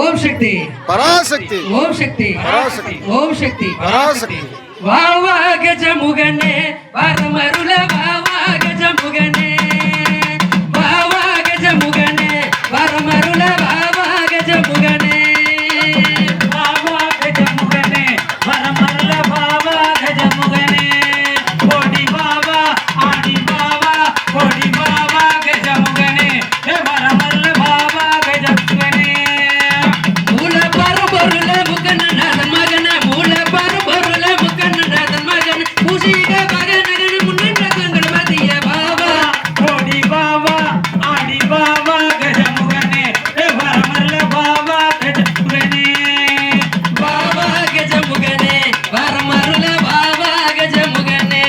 ஓம் சக்தி பராசக்தி ஓம் சக்தி பராசக்தி ஓம் சக்தி பராசக்தி வா வா கஜமுகனே வரமருள வா வா கஜமுகனே வா வா கஜமுகனே வரமருள வா வா கஜமுகனே வா வா கஜமுகனே வரமருள வா வா கஜமுகனே கோடி பாவா ஆடி பாவா கோடி பாவா கஜமுகனே வரமருள வா வா கஜமுகனே மூல பரபொருள முகனநாதன் மகன மூல பரபொருள முகனநாதன் மகன் பூசிக மகனகன் முன்னேற்ற கணபதிய பாவா கோடி பாவா ஆடி பாவா கஜமுகனே வரமருள பாவா கஜமுகனே பாவா கஜமுகனே வரமருள பாவா கஜமுகனே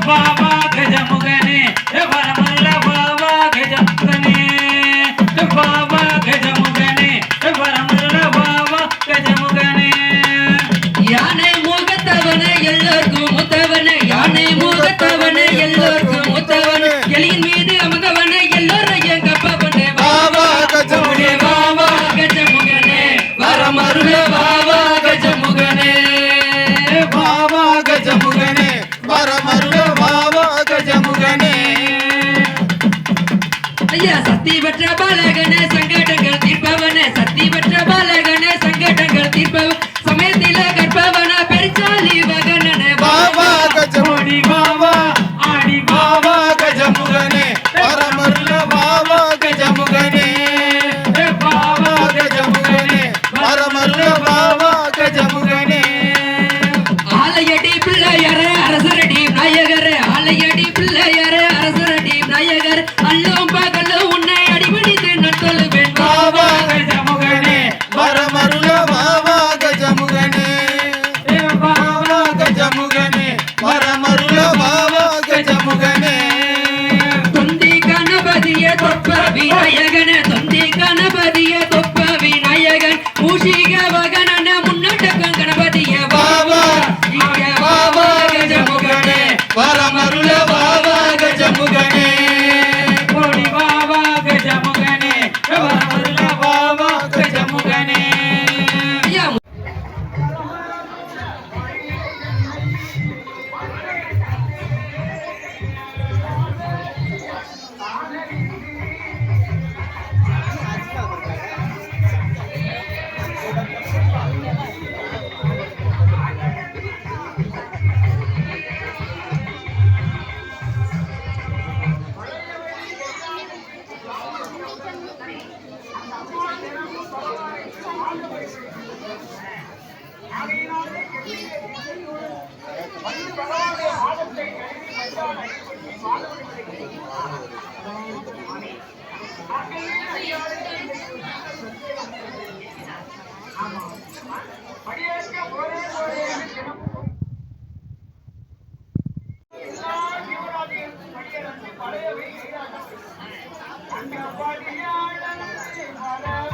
பாவா கஜமுகனே வரமருள பாவா கஜமுகனே பாவா கஜமுகனே வரமருள பாவா கஜமுகனே யானை முகத்தவனே எல்லோருக்கும் முத்தவனே யானை முகத்தவனே எல்லோருக்கும் முத்தவனே எலியின் மீது அமர்ந்தவனே எல்லோரையும் கப்பவனே பாவா கஜமுகனே பாவா கஜமுகனே வரமருள பாவா கஜமுகனே பாவா கஜமுகனே வரமருள பாவா கஜமுகனே ஐயா சக்தி பெற்ற பாலகனே சங்கடங்கள் தீர்ப்பவனே சக்தி பெற்ற பாலகனே சங்கடங்கள் தீர்ப்பவன் சமயத்தில கற்பவன பெருச்சாலி வகனனே பாவா கஜமுடி பாவா ஆடி பாவா கஜமுகனே வரமருள பாவா கஜமுகனே பாவா கஜமுகனே வரமருள பாவா கஜமுகனே ஆலையடி பிள்ளையரே அரசரடி நாயகரே ஆலையடி பிள்ளையரே அரசரடி நாயகர் அல்லும் பகலும் உன்னை அடிபணித்து நட்பொழுவேன் பாவா கஜமுகனே வரமருள பாவா கஜமுகனே பாவா கஜமுகனே வரமருள பாவா கஜமுகனே தொந்தி கணபதிய தொப்ப விநாயகனே தொந்தி கணபதிய தொப்ப விநாயகன் மூஷிக வகனன முன்னட்டக்கம் கணபதிய பாவா இங்க பாவா கஜமுகனே வரமருள பாவா கஜமுகனே கோடி பாவா கஜமுகனே வரமருள பாவா கஜமுகனே ஐயா பழைய